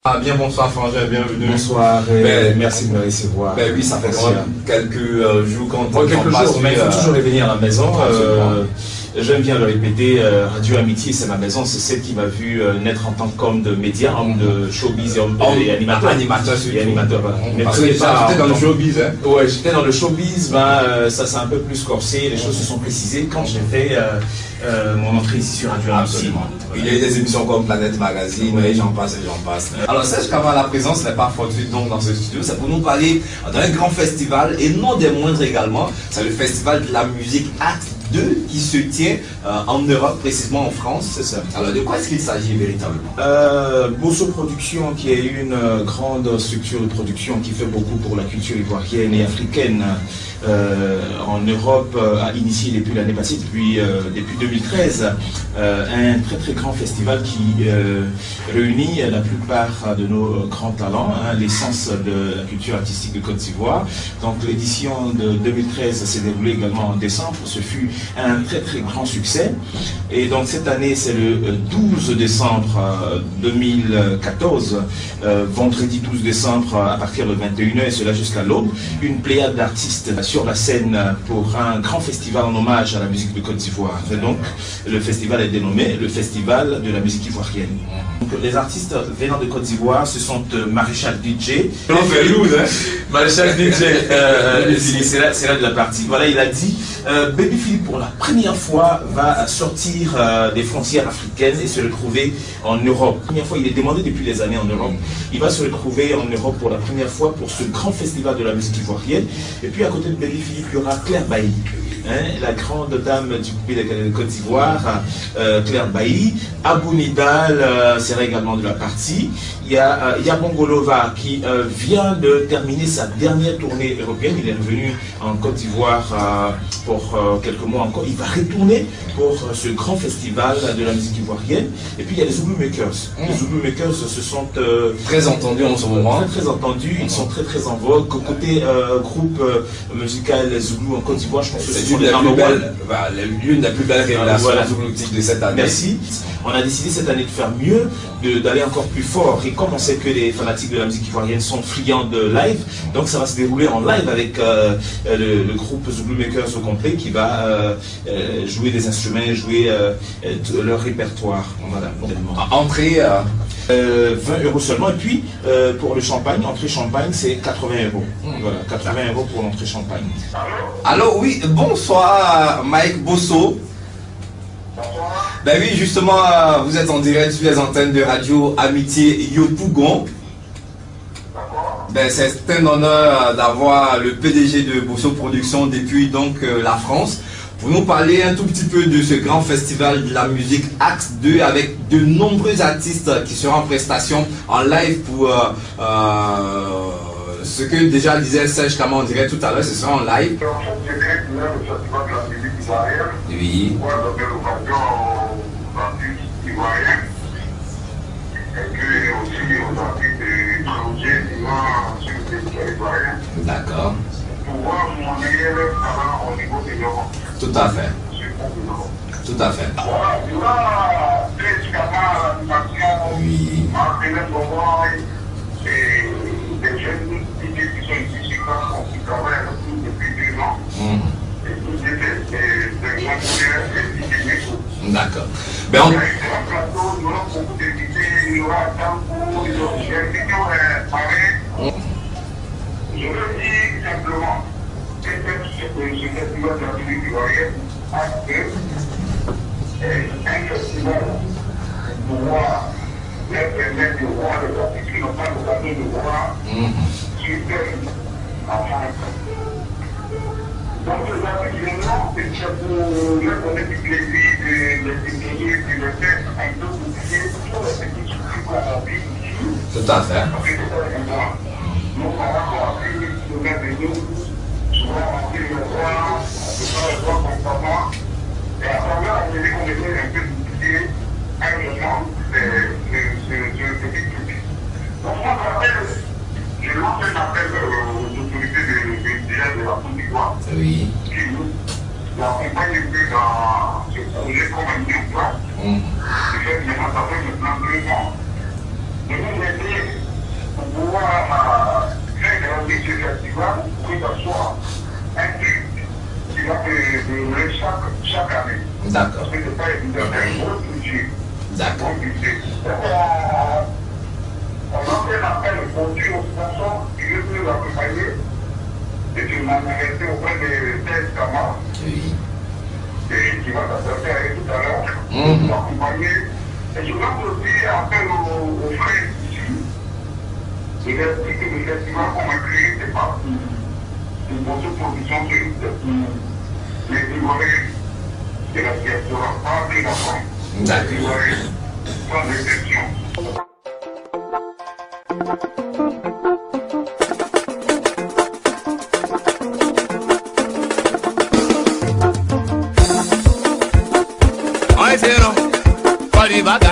Ah bien, bonsoir Frangin, bienvenue. Bonsoir, merci de me recevoir. Ben oui, ça fait quand même quelques jours qu'on quelques passe, jours, mais il faut toujours revenir à la maison. J'aime bien le répéter, Radio Amitié, c'est ma maison, c'est celle qui m'a vu naître en tant qu'homme de médias, homme de showbiz et animateur. Animateur surtout. Et animateur, voilà. Mais parce que j'étais dans le showbiz, hein. Ouais, j'étais dans le showbiz, ça s'est un peu plus corsé, les choses se sont précisées quand j'ai fait mon entrée ici sur Radio Amitié. Il y a eu des émissions comme Planète Magazine, et j'en passe. Alors Serge Kamal, la présence n'est pas fortuite donc dans ce studio, c'est pour nous parler d'un grand festival, et non des moindres également, c'est le festival de la musique Acte 2 qui se tient en Europe, précisément en France. C'est ça. Alors de quoi est-ce qu'il s'agit véritablement? Bosso Production, qui est une grande structure de production qui fait beaucoup pour la culture ivoirienne et africaine en Europe, a initié depuis l'année passée, depuis 2013, un très très grand festival qui réunit la plupart de nos grands talents, l'essence de la culture artistique de Côte d'Ivoire. Donc l'édition de 2013 s'est déroulée également en décembre. Ce fut un très très grand succès. Et donc cette année, c'est le 12 décembre 2014, vendredi 12 décembre à partir de 21h, et cela jusqu'à l'aube, une pléiade d'artistes sur la scène pour un grand festival en hommage à la musique de Côte d'Ivoire. Donc le festival est dénommé le Festival de la musique ivoirienne. Donc, les artistes venant de Côte d'Ivoire, ce sont Maréchal DJ. Maréchal DJ, c'est là de la partie. Voilà, il a dit Baby Philippe pour la première fois va sortir des frontières africaines et se retrouver en Europe. La première fois, il est demandé depuis des années en Europe. Il va se retrouver en Europe pour la première fois pour ce grand festival de la musique ivoirienne. Et puis à côté de Baby Philippe, il y aura Claire Bailly. La grande dame du pays de Côte d'Ivoire, Claire Bailly. Abou Nidal sera également de la partie. Il y a Yabongolova qui vient de terminer sa dernière tournée européenne. Il est revenu en Côte d'Ivoire pour quelques mois encore. Il va retourner pour ce grand festival de la musique ivoirienne. Et puis il y a les Zulu Makers. Les Zulu Makers se sont très entendus en ce moment. Très entendus. Ils sont très très en vogue. Côté groupe musical Zulu en Côte d'Ivoire, je pense que c'est l'une des plus belles révélations zoulutiques de cette année. Merci. On a décidé cette année de faire mieux, d'aller encore plus fort. Et comme on sait que les fanatiques de la musique ivoirienne sont friands de live, donc ça va se dérouler en live avec le groupe Zulu Makers au complet qui va jouer des instruments, jouer leur répertoire. Voilà, entrée 20 € seulement. Et puis pour le champagne, entrée champagne, c'est 80 €. Voilà, 80 € pour l'entrée champagne. Alors oui, bonsoir Mike Bosso. Ben oui, justement, vous êtes en direct sur les antennes de Radio Amitié Yopougon. Ben, c'est un honneur d'avoir le PDG de Bosso Production depuis donc la France pour nous parler un tout petit peu de ce grand festival de la musique Axe 2 avec de nombreux artistes qui seront en prestation en live pour ce que déjà disait Serge Kamal en direct tout à l'heure, ce sera en live. Oui. D'accord. Tout à fait. Tout à fait. Oui. Des jeunes qui sont ici sur place, qui travaillent avec nous depuis 2 ans. Et tous des gens. D'accord. Ben on... Il y a un plateau, il y aura beaucoup d'invités, il y aura Tango, il y aura des vidéos pareilles. Je veux dire simplement que ce festival de la musique ivoirienne a été un festival pour voir les permettre de voir les artistes qui n'ont pas l'occasion de voir sur scène en France. Donc les artistes venant, c'est pour leur donner du plaisir de les essayer, de les faire un peu oublier tous les petits soucis qu'on vit ici. Tout à fait. Parce que c'est ça le moi. Nous, on va appris le même de nous, souvent on dit le voir, on peut pas le voir constamment. Et à travers la musique, on essaie un peu d'oublier un moment ce petit truc. Donc moi, je lance un appel aux autorités de la Côte d'Ivoire qui nous accompagnent un peu dans ce projet qu'on a mis en place. Je fais maintenant, ça fait maintenant 2 ans. de nous aider que ce n'est pas évident, c'est un gros budget. D'accord. On a fait un appel aujourd'hui aux sponsors qui veulent nous accompagner. Et je m'en ai resté auprès des 16 camarades. Oui. Et qui va s'adresser à eux tout à l'heure. Pour accompagner. Et je lance aussi appel aux frères ici. Il explique que le festival qu'on a créé, c'est pas une grosse production sur les Ivoiriens. Et la diaspora, pas pris d'enfants. D'accord. Les Ivoiriens, sans exception.